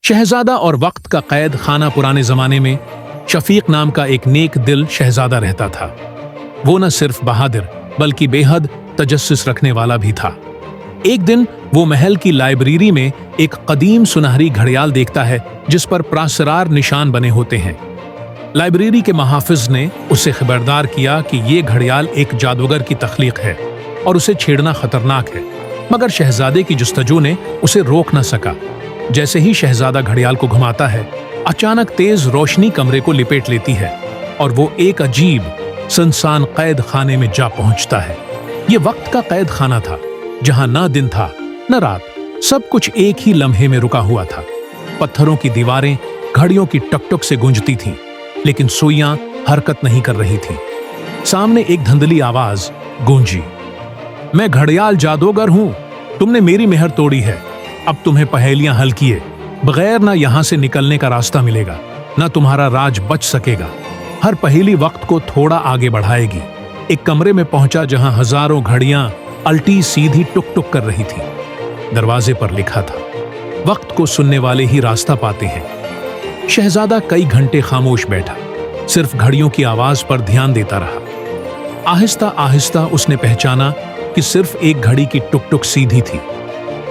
शहजादा और वक्त का कैद खाना पुराने जमाने में शफीक नाम का एक नेक दिल शहजादा रहता था। वो न सिर्फ बहादुर बल्कि बेहद तजस्सुस रखने वाला भी था। एक दिन वो महल की लाइब्रेरी में एक कदीम सुनहरी घड़ियाल देखता है जिस पर प्रासरार निशान बने होते हैं। लाइब्रेरी के महाफिज ने उसे खबरदार किया कि ये घड़ियाल एक जादूगर की तख्लीक है और उसे छेड़ना खतरनाक है, मगर शहजादे की जुस्तजू ने उसे रोक न सका। जैसे ही शहजादा घड़ियाल को घुमाता है, अचानक तेज रोशनी कमरे को लिपेट लेती है और वो एक अजीब सुनसान कैद खाने में जा पहुंचता है। ये वक्त का कैद खाना था जहां ना दिन था न रात, सब कुछ एक ही लम्हे में रुका हुआ था। पत्थरों की दीवारें घड़ियों की टकटक से गूंजती थीं, लेकिन सुइयां हरकत नहीं कर रही थीं। सामने एक धुंधली आवाज गूंजी, मैं घड़ियाल जादूगर हूं, तुमने मेरी मेहर तोड़ी है, अब तुम्हें पहेलियां हल किए बगैर ना यहां से निकलने का रास्ता मिलेगा, ना तुम्हारा राज बच सकेगा। हर पहेली वक्त को थोड़ा आगे बढ़ाएगी। एक कमरे में पहुंचा जहां हजारों घड़ियां अल्टी सीधी टुक टुक कर रही थी। दरवाजे पर लिखा था, वक्त को सुनने वाले ही रास्ता पाते हैं। शहजादा कई घंटे खामोश बैठा, सिर्फ घड़ियों की आवाज पर ध्यान देता रहा। आहिस्ता आहिस्ता उसने पहचाना कि सिर्फ एक घड़ी की टुक टुक सीधी थी।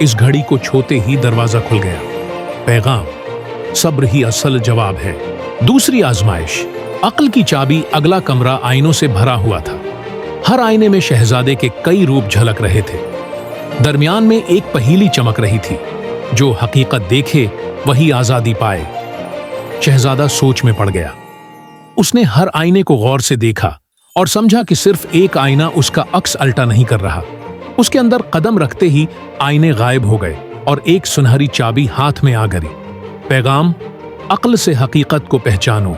इस घड़ी को छूते ही दरवाजा खुल गया। पैगाम, सब्र ही असल जवाब है। दूसरी आजमाइश, अक्ल की चाबी। अगला कमरा आईनों से भरा हुआ था। हर आईने में शहजादे के कई रूप झलक रहे थे। दरमियान में एक पहेली चमक रही थी, जो हकीकत देखे वही आजादी पाए। शहजादा सोच में पड़ गया। उसने हर आईने को गौर से देखा और समझा कि सिर्फ एक आईना उसका अक्स अल्टा नहीं कर रहा। उसके अंदर कदम रखते ही आईने गायब हो गए और एक सुनहरी चाबी हाथ में आ गई। पैगाम, अक्ल से हकीकत को पहचानो।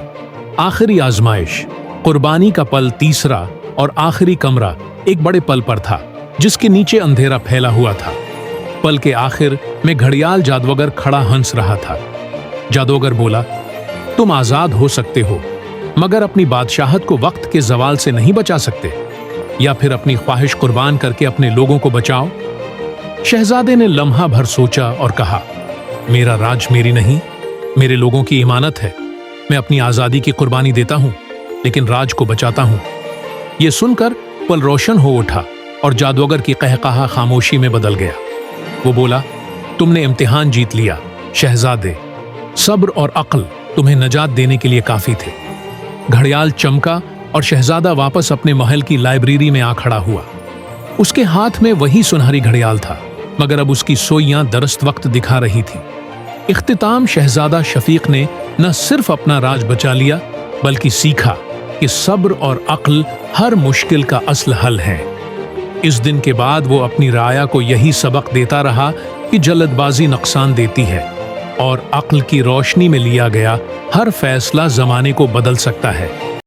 आखिरी आजमाइश, कुर्बानी का पल। तीसरा और आखिरी कमरा एक बड़े पल पर था जिसके नीचे अंधेरा फैला हुआ था। पल के आखिर में घड़ियाल जादूगर खड़ा हंस रहा था। जादूगर बोला, तुम आजाद हो सकते हो, मगर अपनी बादशाहत को वक्त के जवाल से नहीं बचा सकते। या फिर अपनी ख्वाहिश कुर्बान करके अपने लोगों को बचाओ। शहजादे ने लम्हा भर सोचा और कहा, मेरा राज मेरी नहीं, मेरे लोगों की इमानत है। मैं अपनी आजादी की कुर्बानी देता हूं, लेकिन राज को बचाता हूं। यह सुनकर पल रोशन हो उठा और जादूगर की कहकहा खामोशी में बदल गया। वो बोला, तुमने इम्तिहान जीत लिया शहजादे। सब्र और अक्ल तुम्हें नजात देने के लिए काफी थे। घड़ियाल चमका और शहजादा वापस अपने महल की लाइब्रेरी में आ खड़ा हुआ। उसके हाथ में वही सुनहरी घड़ियाल था, मगर अब उसकी सोइयां दरस्त वक्त दिखा रही थी। इख्तिताम, शहजादा शफीक ने न सिर्फ अपना राज बचा लिया, बल्कि सीखा कि सब्र और अक्ल हर मुश्किल का असल हल है। इस दिन के बाद वो अपनी राया को यही सबक देता रहा कि जल्दबाजी नुकसान देती है और अक्ल की रोशनी में लिया गया हर फैसला जमाने को बदल सकता है।